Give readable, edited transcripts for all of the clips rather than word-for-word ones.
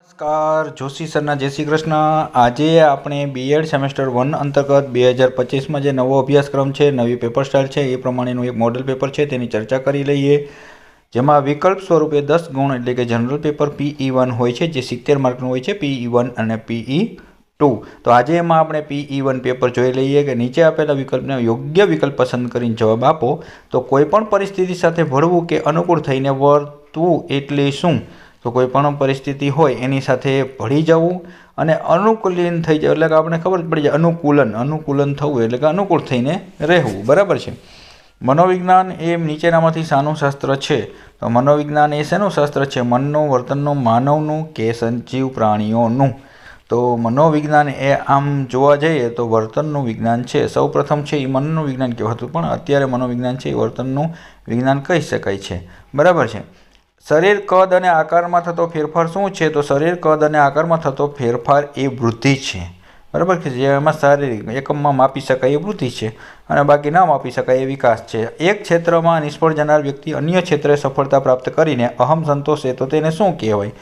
નમસ્કાર, જોશી સરના જય શ્રી કૃષ્ણ। આજે આપણે બીએડ સેમેસ્ટર 1 અંતર્ગત 2025માં જે નવો અભ્યાસક્રમ છે, નવી પેપર સ્ટાઇલ છે, એ પ્રમાણેનું એક મોડલ પેપર છે તેની ચર્ચા કરી લઈએ। જેમાં વિકલ્પ સ્વરૂપે 10 ગુણ એટલે કે જનરલ પેપર PE1 હોય છે, જે 70 માર્કનું હોય છે, PE1 અને PE2। તો આજે એમાં આપણે PE1 પેપર જોઈ લઈએ કે નીચે આપેલા વિકલ્પને યોગ્ય વિકલ્પ પસંદ કરીને જવાબ આપો તો કોઈ પણ પરિસ્થિતિ સાથે ભળવું કે અનુકૂળ થઈને વર્તવું એટલે શું? તો કોઈ પણ પરિસ્થિતિ હોય એની સાથે ભળી જવું અને અનુકૂલન થઈ જાય એટલે કે આપણે ખબર પડી જાય અનુકૂલન થવું એટલે કે અનુકૂળ થઈને રહેવું, બરાબર છે। મનોવિજ્ઞાન એ નીચેનામાંથી શાનું શાસ્ત્ર છે? તો મનોવિજ્ઞાન એ શેનું શાસ્ત્ર છે? મનનું, વર્તનનું, માનવનું કે સજીવ પ્રાણીઓનું? તો મનોવિજ્ઞાન એ આમ જોવા જઈએ તો વર્તનનું વિજ્ઞાન છે। સૌ પ્રથમ છે એ મનનું વિજ્ઞાન કહેવાતું, પણ અત્યારે મનોવિજ્ઞાન છે એ વર્તનનું વિજ્ઞાન કહી શકાય છે, બરાબર છે। શરીર કદ અને આકારમાં થતો ફેરફાર શું છે? તો શરીર કદ અને આકારમાં થતો ફેરફાર એ વૃદ્ધિ છે, બરાબર કે જેમાં શારીરિક એકમમાં માપી શકાય એ વૃદ્ધિ છે અને બાકી ના માપી શકાય એ વિકાસ છે। એક ક્ષેત્રમાં નિષ્ફળ જનાર વ્યક્તિ અન્ય ક્ષેત્રે સફળતા પ્રાપ્ત કરીને અહમ સંતોષે તો તેને શું કહેવાય?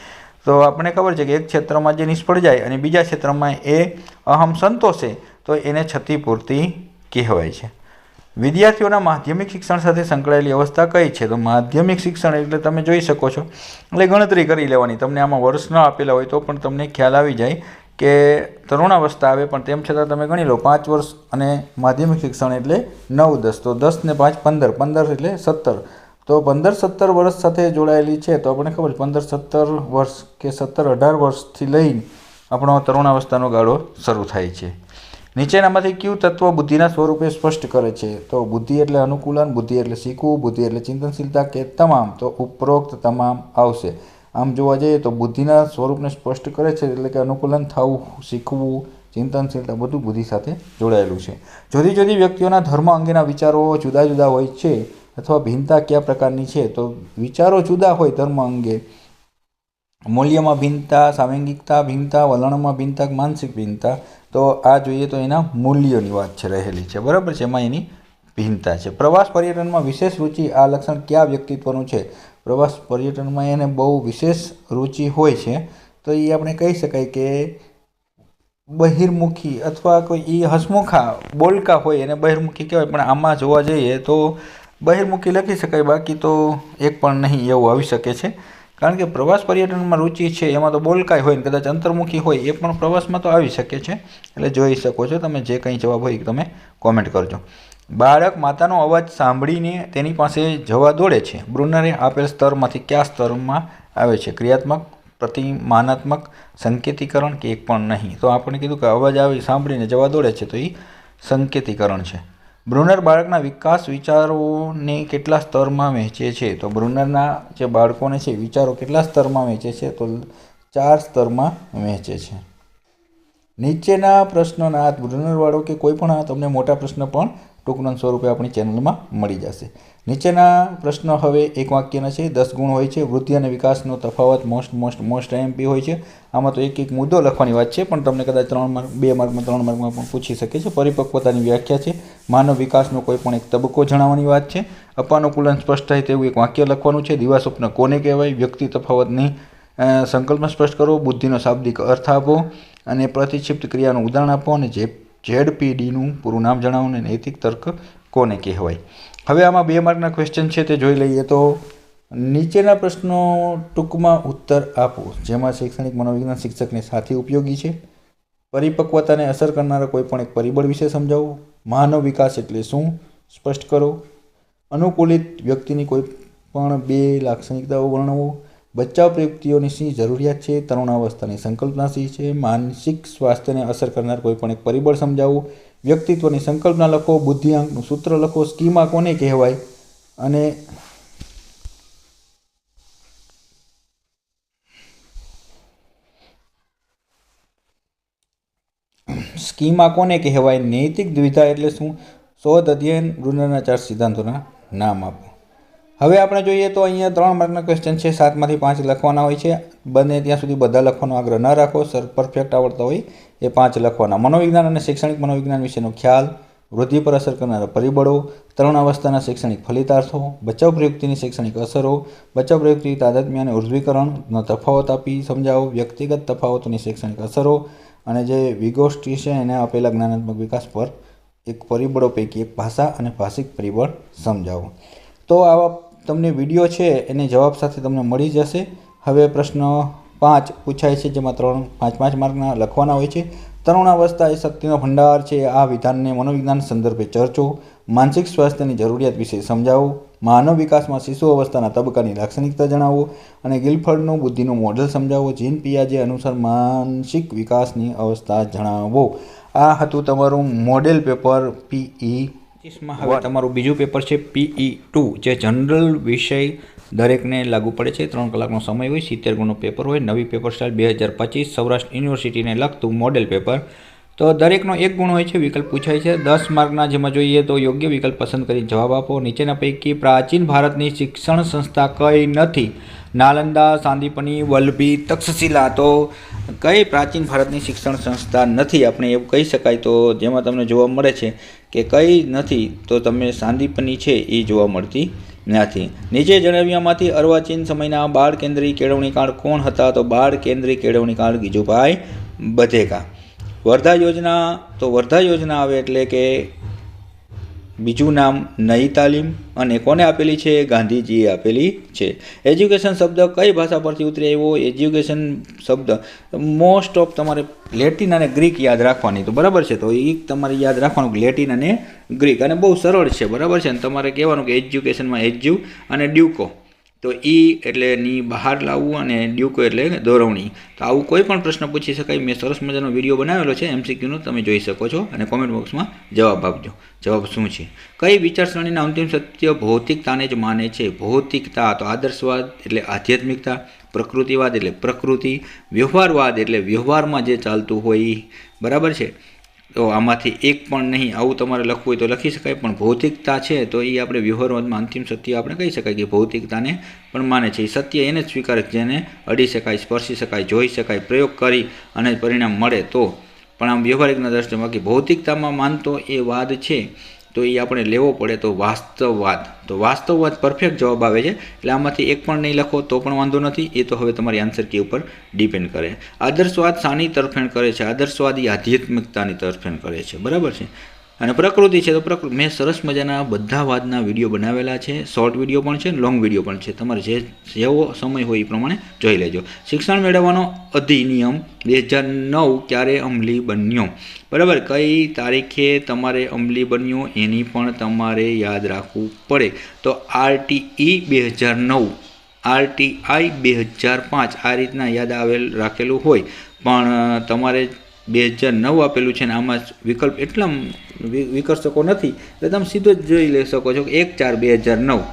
તો આપણને ખબર છે કે એક ક્ષેત્રમાં જે નિષ્ફળ જાય અને બીજા ક્ષેત્રમાં એ અહમ સંતોષે તો એને ક્ષતિપૂર્તિ કહેવાય છે। વિદ્યાર્થીઓના માધ્યમિક શિક્ષણ સાથે સંકળાયેલી અવસ્થા કઈ છે? તો માધ્યમિક શિક્ષણ એટલે તમે જોઈ શકો છો એટલે ગણતરી કરી લેવાની, તમને આમાં વર્ષ ન આપેલા હોય તો પણ તમને ખ્યાલ આવી જાય કે તરુણાવસ્થા આવે, પણ તેમ છતાં તમે ગણી લો 5 વર્ષ અને માધ્યમિક શિક્ષણ એટલે 9, 10, તો 10 ને 5 15, 15 એટલે 17, તો 15-17 વર્ષ સાથે જોડાયેલી છે। તો આપણને ખબર 15-17 વર્ષ કે 17-18 વર્ષથી લઈને આપણો તરુણાવસ્થાનો ગાળો શરૂ થાય છે। નીચેનામાંથી કયું તત્વ બુદ્ધિના સ્વરૂપે સ્પષ્ટ કરે છે? તો બુદ્ધિ એટલે અનુકૂલન, બુદ્ધિ એટલે શીખવું, બુદ્ધિ એટલે ચિંતનશીલતા કે તમામ? તો ઉપરોક્ત તમામ આવશે। આમ જોવા જઈએ તો બુદ્ધિના સ્વરૂપને સ્પષ્ટ કરે છે એટલે કે અનુકૂલન થવું, શીખવું, ચિંતનશીલતા બધું બુદ્ધિ સાથે જોડાયેલું છે। જુદી જુદી વ્યક્તિઓના ધર્મ અંગેના વિચારો જુદા જુદા હોય છે અથવા ભિન્નતા કયા પ્રકારની છે? તો વિચારો જુદા હોય ધર્મ અંગે, મૂલ્યમાં ભિન્નતા, સાંવેગિકતા ભિન્નતા, વલણમાં ભિન્નતા, માનસિક ભિન્નતા। તો આ જોઈએ તો એના મૂલ્યોની વાત છે રહેલી છે, બરાબર છે, એમાં એની ભિન્નતા છે। પ્રવાસ પર્યટનમાં વિશેષ રુચિ આ લક્ષણ કયા વ્યક્તિત્વનું છે? પ્રવાસ પર્યટનમાં એને બહુ વિશેષ રુચિ હોય છે તો એ આપણે કહી શકાય કે બહિર્મુખી અથવા કોઈ એ હસમુખા બોલકા હોય એને બહિર્મુખી કહેવાય, પણ આમાં જોવા જઈએ તો બહિર્મુખી લખી શકાય, બાકી તો એક પણ નહીં એવું આવી શકે છે, કારણ કે પ્રવાસ પર્યટનમાં રુચિ છે એમાં તો બોલકાય હોય ને કદાચ અંતર્મુખી હોય એ પણ પ્રવાસમાં તો આવી શકે છે, એટલે જોઈ શકો છો તમે જે કંઈ જવાબ હોય તમે કોમેન્ટ કરજો। બાળક માતાનો અવાજ સાંભળીને તેની પાસે જવા દોડે છે, બ્રુનરે આપેલ સ્તરમાંથી કયા સ્તરમાં આવે છે? ક્રિયાત્મક, પ્રતિમાનાત્મક, સંકેતીકરણ કે એક પણ નહીં? તો આપણે કીધું કે અવાજ આવે સાંભળીને જવા દોડે છે તો એ સંકેતીકરણ છે। બ્રુનર બાળકના વિકાસ વિચારોને કેટલા સ્તરમાં વહેંચે છે? તો બ્રુનરના જે બાળકોને છે વિચારો કેટલા સ્તરમાં વહેંચે છે? તો 4 સ્તરમાં વહેંચે છે। નીચેના પ્રશ્નોના બ્રુનરવાળો કે કોઈ પણ તમને મોટા પ્રશ્ન પણ ટૂંકના સ્વરૂપે આપણી ચેનલમાં મળી જશે। નીચેના પ્રશ્ન હવે એક વાક્યના છે, 10 ગુણ હોય છે। વૃદ્ધિ અને વિકાસનો તફાવત મોસ્ટ એમપી હોય છે, આમાં તો એક મુદ્દો લખવાની વાત છે, પણ તમને કદાચ 3 માર્ક 2 માર્કમાં 3 માર્કમાં પણ પૂછી શકે છે। પરિપક્વતાની વ્યાખ્યા છે, માનવ વિકાસનો કોઈ પણ એક તબક્કો જણાવવાની વાત છે। અપાનુકૂલન સ્પષ્ટ થાય તેવું એક વાક્ય લખવાનું છે। દિવા સ્વપ્ન કોને કહેવાય? વ્યક્તિ તફાવતની સંકલ્પમાં સ્પષ્ટ કરો, બુદ્ધિનો શાબ્દિક અર્થ આપો અને પ્રતિક્ષિપ્ત ક્રિયાનું ઉદાહરણ આપો અને ZPDનું પૂરું નામ જણાવો અને નૈતિક તર્ક કોને કહેવાય? હવે આમાં 2 માર્કના ક્વેશ્ચન છે તે જોઈ લઈએ તો નીચેના પ્રશ્નો ટૂંકમાં ઉત્તર આપો, જેમાં શૈક્ષણિક મનોવિજ્ઞાન શિક્ષકને સાથી ઉપયોગી છે, પરિપક્વતાને અસર કરનારા કોઈ પણ એક પરિબળ વિશે સમજાવો, માનવ વિકાસ એટલે શું સ્પષ્ટ કરો, અનુકૂલિત વ્યક્તિની કોઈ પણ 2 લાક્ષણિકતાઓ વર્ણવો, બચાવ પ્રયુક્તિઓની શી જરૂરિયાત છે, તરુણાવસ્થાની સંકલ્પના શી છે, માનસિક સ્વાસ્થ્યને અસર કરનાર કોઈ પણ એક પરિબળ સમજાવો, વ્યક્તિત્વની સંકલ્પના લખો, બુદ્ધિઆંકનું સૂત્ર લખો, સ્કીમા કોને કહેવાય અને નૈતિક દ્વિધા એટલે શું, શોધ, અધ્યયન, બ્રુનરના 4 સિદ્ધાંતોના નામ આપો। હવે આપણે જોઈએ તો અહીંયા 3 માર્કના ક્વેશ્ચન છે, 7માંથી 5 લખવાના હોય છે, બને ત્યાં સુધી બધા લખવાનો આગ્રહ ન રાખો, સર પરફેક્ટ આવડતા હોય એ 5 લખવાના। મનોવિજ્ઞાન અને શૈક્ષણિક મનોવિજ્ઞાન વિશેનો ખ્યાલ, વૃદ્ધિ પર અસર કરનારા પરિબળો, તરુણ અવસ્થાના શૈક્ષણિક ફલિતાર્થો, બચાવ પ્રયુક્તિની શૈક્ષણિક અસરો, બચાવ પ્રયુક્તિ તાદાત્મ્ય અને ઉર્ધ્વીકરણનો તફાવત આપી સમજાવો, વ્યક્તિગત તફાવતોની શૈક્ષણિક અસરો અને જે વિગોષ્ઠી છે એને આપેલા જ્ઞાનાત્મક વિકાસ પર એક પરિબળો પૈકી એક ભાષા અને ભાષિક પરિબળ સમજાવો. તો આવા તમને વિડીયો છે એને જવાબ સાથે તમને મળી જશે. હવે પ્રશ્ન 5 પૂછાય છે, જેમાં 5 માર્કના લખવાના હોય છે. તરુણાવસ્થા એ શક્તિનો ભંડાર છે. આ વિધાનને મનોવિજ્ઞાન સંદર્ભે ચર્ચો. માનસિક સ્વાસ્થ્યની જરૂરિયાત વિશે સમજાવો. માનવ વિકાસમાં શિશુ અવસ્થાના તબક્કાની લાક્ષણિકતા જણાવો અને ગિલફર્ડનું બુદ્ધિનું મોડેલ સમજાવો. જીન પિયાજે અનુસાર માનસિક વિકાસની અવસ્થા જણાવો. આ હતું તમારું મોડેલ પેપર PE1. હવે તમારું બીજું પેપર છે PE2, જે જનરલ વિષય દરેકને લાગુ પડે છે. 3 કલાકનો સમય હોય, 70 ગુણનું પેપર હોય. નવી પેપર સ્ટાઇલ 2025 સૌરાષ્ટ્ર યુનિવર્સિટીને લગતું મોડેલ પેપર. તો દરેકનો 1 ગુણ હોય છે. વિકલ્પ પૂછાય છે 10 માર્કના, જેમાં જોઈએ તો યોગ્ય વિકલ્પ પસંદ કરી જવાબ આપો. નીચેના પૈકી પ્રાચીન ભારતની શિક્ષણ સંસ્થા કઈ નથી? નાલંદા, સાંદીપની, વલ્લભી, તક્ષશિલા. તો કઈ પ્રાચીન ભારતની શિક્ષણ સંસ્થા નથી? આપણે એવું કહી શકાય. તો જેમાં તમને જોવા મળે છે કે કઈ નથી, તો તમે સાંદીપની છે એ જોવા મળતી નથી. નીચે જણાવ્યામાંથી અર્વાચીન સમયના બાળ કેન્દ્રીય કેળવણીકાળ કોણ હતા? તો બાળ કેન્દ્રીય કેળવણીકાળ ગીજુભાઈ બધેકા. વર્ધા યોજના, તો વર્ધા યોજના આવે એટલે કે બીજું નામ નઈ તાલીમ, અને કોને આપેલી છે? ગાંધીજીએ આપેલી છે. એજ્યુકેશન શબ્દ કઈ ભાષા પરથી ઉતરી આવ્યો? એજ્યુકેશન શબ્દ મોસ્ટ ઓફ તમારે લેટિન અને ગ્રીક યાદ રાખવાની. તો બરાબર છે, તો એ તમારે યાદ રાખવાનું, લેટિન અને ગ્રીક, અને બહુ સરળ છે. બરાબર છે. અને તમારે કહેવાનું કે એજ્યુકેશનમાં એજ્યુ અને ડ્યુકો, તો એટલે ની બહાર લાવવું અને ડ્યુકો એટલે દોરવણી. તો આવું કોઈ પણ પ્રશ્ન પૂછી શકાય. મેં સરસ મજાનો વિડીયો બનાવેલો છે MCQનો, તમે જોઈ શકો છો, અને કોમેન્ટ બોક્સમાં જવાબ આપજો. જવાબ શું છે? કઈ વિચારસરણીના અંતિમ સત્ય ભૌતિકતાને જ માને છે? ભૌતિકતા, તો આદર્શવાદ એટલે આધ્યાત્મિકતા, પ્રકૃતિવાદ એટલે પ્રકૃતિ, વ્યવહારવાદ એટલે વ્યવહારમાં જે ચાલતું હોય. બરાબર છે. તો આમાંથી એક પણ નહીં, આવું તમારે લખવું હોય તો લખી શકાય. પણ ભૌતિકતા છે તો એ આપણે વ્યવહારવાદમાં અંતિમ સત્ય આપણે કહી શકાય કે ભૌતિકતાને પણ માને છે. એ સત્ય એને જ સ્વીકારે જેને અડી શકાય, સ્પર્શી શકાય, જોઈ શકાય, પ્રયોગ કરી અને પરિણામ મળે તો. પણ આમ વ્યવહારિકના દ્રષ્ટિએ બાકી ભૌતિકતામાં માનતો એ વાદ છે તો એ આપણે લેવો પડે તો વાસ્તવવાદ. તો વાસ્તવવાદ પરફેક્ટ જવાબ આવે છે. એટલે આમાંથી એક પણ નહીં લખો તો પણ વાંધો નથી. એ તો હવે તમારી આન્સર કી ઉપર ડિપેન્ડ કરે. આદર્શવાદ શાની તરફેણ કરે છે? આદર્શવાદ એ આધ્યાત્મિકતાની તરફેણ કરે છે. બરાબર છે. અને પ્રકૃતિ છે તો પ્રકૃતિ, મેં સરસ મજાના બધા વાદના વિડીયો બનાવેલા છે. શોર્ટ વિડીયો પણ છે, લોંગ વિડીયો પણ છે. તમારે જેવો સમય હોય એ પ્રમાણે જોઈ લેજો. શિક્ષણ મેળવવાનો અધિનિયમ 2009 ક્યારે અમલી બન્યો? બરાબર. કઈ તારીખે તમારે અમલી બન્યો એની પણ તમારે યાદ રાખવું પડે. તો RTE 2009, RTI 2005 આ રીતના યાદ રાખેલું હોય. પણ તમારે 2009 આપેલું છે ને આમાં વિકલ્પ એટલા વિકર્ષકો નથી, એટલે તમે સીધો જ જોઈ લઈ શકો છો 1/4/2009.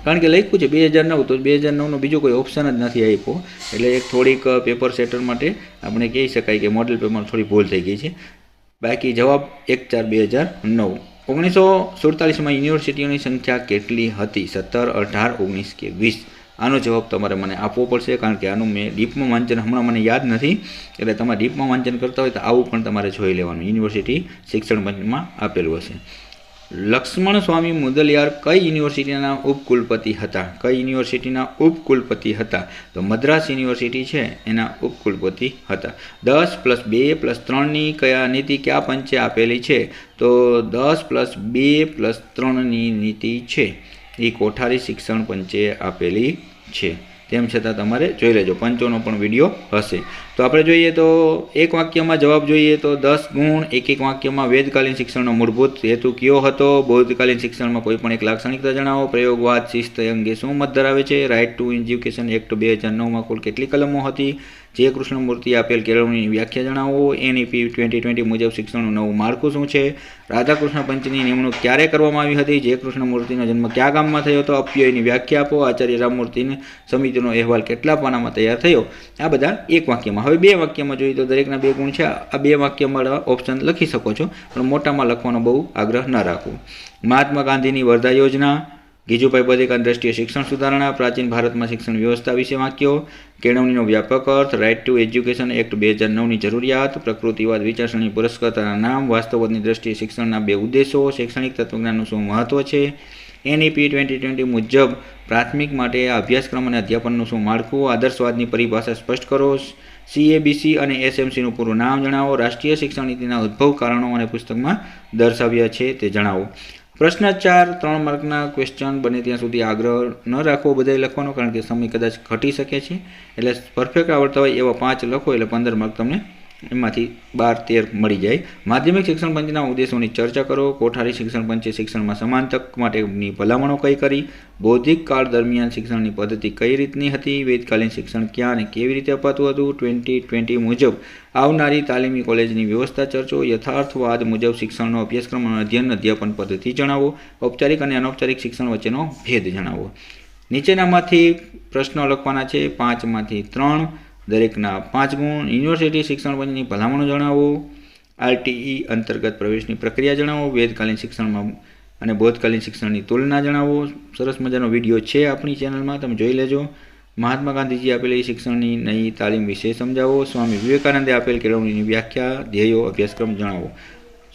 કારણ કે લખ્યું છે 2009, તો 2009નો બીજો કોઈ ઓપ્શન જ નથી આપ્યો. એટલે એક થોડીક પેપર સેટર માટે આપણે કહી શકાય કે મોડેલ પેપરમાં થોડી ભૂલ થઈ ગઈ છે. બાકી જવાબ 1/4/2009. 1947માં યુનિવર્સિટીઓની સંખ્યા કેટલી હતી? 17, 18, 19 કે 20? આનો જવાબ તમારે મને આપવો પડશે, કારણ કે આનું મેં ડીપમાં વાંચન હમણાં મને યાદ નથી. એટલે તમારે ડીપમાં વાંચન કરતા હોય તો આવું પણ તમારે જોઈ લેવાનું. યુનિવર્સિટી શિક્ષણ પંચમાં આપેલું હશે. લક્ષ્મણ સ્વામી મુદલિયાર કઈ યુનિવર્સિટીના ઉપકુલપતિ હતા? કઈ યુનિવર્સિટીના ઉપકુલપતિ હતા? તો મદ્રાસ યુનિવર્સિટી છે એના ઉપકુલપતિ હતા. 10+2+3ની કયા નીતિ કયા પંચે આપેલી છે? તો 10+2+3ની નીતિ છે એ કોઠારી શિક્ષણ પંચે આપેલી છે. તેમ છતાં તમારે જોઈ લેજો, પંચોનો પણ વિડીયો હશે. તો આપણે જોઈએ તો એક વાક્યમાં જવાબ જોઈએ તો 10 ગુણ. એક વાક્યમાં વેદકાલીન શિક્ષણનો મૂળભૂત હેતુ કયો હતો? બૌદ્ધકાલીન શિક્ષણમાં કોઈ પણ એક લાક્ષણિકતા જણાવો. પ્રયોગવાદ શિસ્ત અંગે શું મત ધરાવે છે? રાઇટ ટુ એજ્યુકેશન એક્ટ 2009માં કુલ કેટલી કલમો હતી? જે કૃષ્ણમૂર્તિ આપેલ કેળવણીની વ્યાખ્યા જણાવો. NEP 2020 મુજબ શિક્ષણનું નવું માળખું શું છે? રાધાકૃષ્ણ પંચની નિમણૂક ક્યારે કરવામાં આવી હતી? જે કૃષ્ણમૂર્તિનો જન્મ કયા ગામમાં થયો હતો? અપ્યયની વ્યાખ્યા આપો. આચાર્ય રામમૂર્તિની સમિતિનો અહેવાલ કેટલા પાનામાં તૈયાર થયો? આ બધા એક વાક્યમાં. હવે 2 વાક્યમાં જોઈએ તો દરેકના 2 ગુણ છે. આ 2 વાક્યમાં ઓપ્શન લખી શકો છો, પણ મોટામાં લખવાનો બહુ આગ્રહ ન રાખવો. મહાત્મા ગાંધીની વર્ધા યોજના, ગીજુભાઈ બધેકા રાષ્ટ્રીય શિક્ષણ સુધારણા, પ્રાચીન ભારતમાં શિક્ષણ વ્યવસ્થા વિશે વાક્યો, કેળવણીનો વ્યાપક અર્થ, રાઇટ ટુ એજ્યુકેશન એક્ટ 2009ની જરૂરિયાત, પ્રકૃતિવાદ વિચારસરણી પુરસ્કર્તાના નામ, વાસ્તવવાદની દ્રષ્ટિએ શિક્ષણના 2 ઉદ્દેશો, શૈક્ષણિક તત્વજ્ઞાનનું શું મહત્વ છે, NEP 2020 મુજબ પ્રાથમિક માટે અભ્યાસક્રમ અને અધ્યાપનનું શું માળખું, આદર્શવાદની પરિભાષા સ્પષ્ટ કરો, CABC અને SMCનું પૂરું નામ જણાવો, રાષ્ટ્રીય શિક્ષણ નીતિના ઉદ્ભવ કારણો અને પુસ્તકમાં દર્શાવ્યા છે તે જણાવો. પ્રશ્ન 4 3 માર્કના ક્વેશ્ચન બને ત્યાં સુધી આગ્રહ ન રાખવો બધાએ લખવાનો, કારણ કે સમય કદાચ ઘટી શકે છે. એટલે પરફેક્ટ આવડતા હોય એવા 5 લખો એટલે 15 માર્ક તમને એમાંથી 12-13 મળી જાય. માધ્યમિક શિક્ષણ પંચના ઉદ્દેશોની ચર્ચા કરો. કોઠારી શિક્ષણ પંચે શિક્ષણમાં સમાન તક માટેની ભલામણો કઈ કરી? બૌદ્ધિક કાળ દરમિયાન શિક્ષણની પદ્ધતિ કઈ રીતની હતી? વેદકાલીન શિક્ષણ ક્યાં અને કેવી રીતે અપાતું હતું? 2020 મુજબ આવનારી તાલીમી કોલેજની વ્યવસ્થા ચર્ચો. યથાર્થવાદ મુજબ શિક્ષણનો અભ્યાસક્રમ અને અધ્યાપન પદ્ધતિ જણાવો. ઔપચારિક અને અનૌપચારિક શિક્ષણ વચ્ચેનો ભેદ જણાવો. નીચેનામાંથી પ્રશ્નો લખવાના છે, 5માંથી 3, દરેકના 5 ગુણ. યુનિવર્સિટી શિક્ષણ પંચની ભલામણો જણાવો. RTE અંતર્ગત પ્રવેશની પ્રક્રિયા જણાવો. વેદકાલીન શિક્ષણમાં અને બોધકાલીન શિક્ષણની તુલના જણાવો. સરસ મજાનો વિડીયો છે આપણી ચેનલમાં, તમે જોઈ લેજો. મહાત્મા ગાંધીજી આપેલી શિક્ષણની નવી તાલીમ વિશે સમજાવો. સ્વામી વિવેકાનંદે આપેલ કેળવણીની વ્યાખ્યા, ધ્યેયો, અભ્યાસક્રમ જણાવો.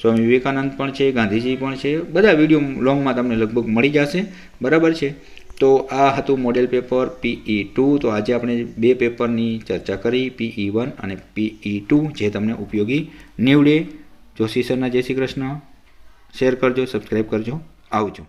સ્વામી વિવેકાનંદ પણ છે, ગાંધીજી પણ છે. બધા વિડીયો લોંગમાં તમને લગભગ મળી જશે, બરાબર છે. તો આ હતું મોડેલ પેપર PE2. તો આજે આપણે 2 પેપરની ચર્ચા કરી, PE1 અને PE2, જે તમને ઉપયોગી નીવડે. જોશી સરના જય શ્રી કૃષ્ણ. શેર કરજો, સબસ્ક્રાઈબ કરજો. આવજો.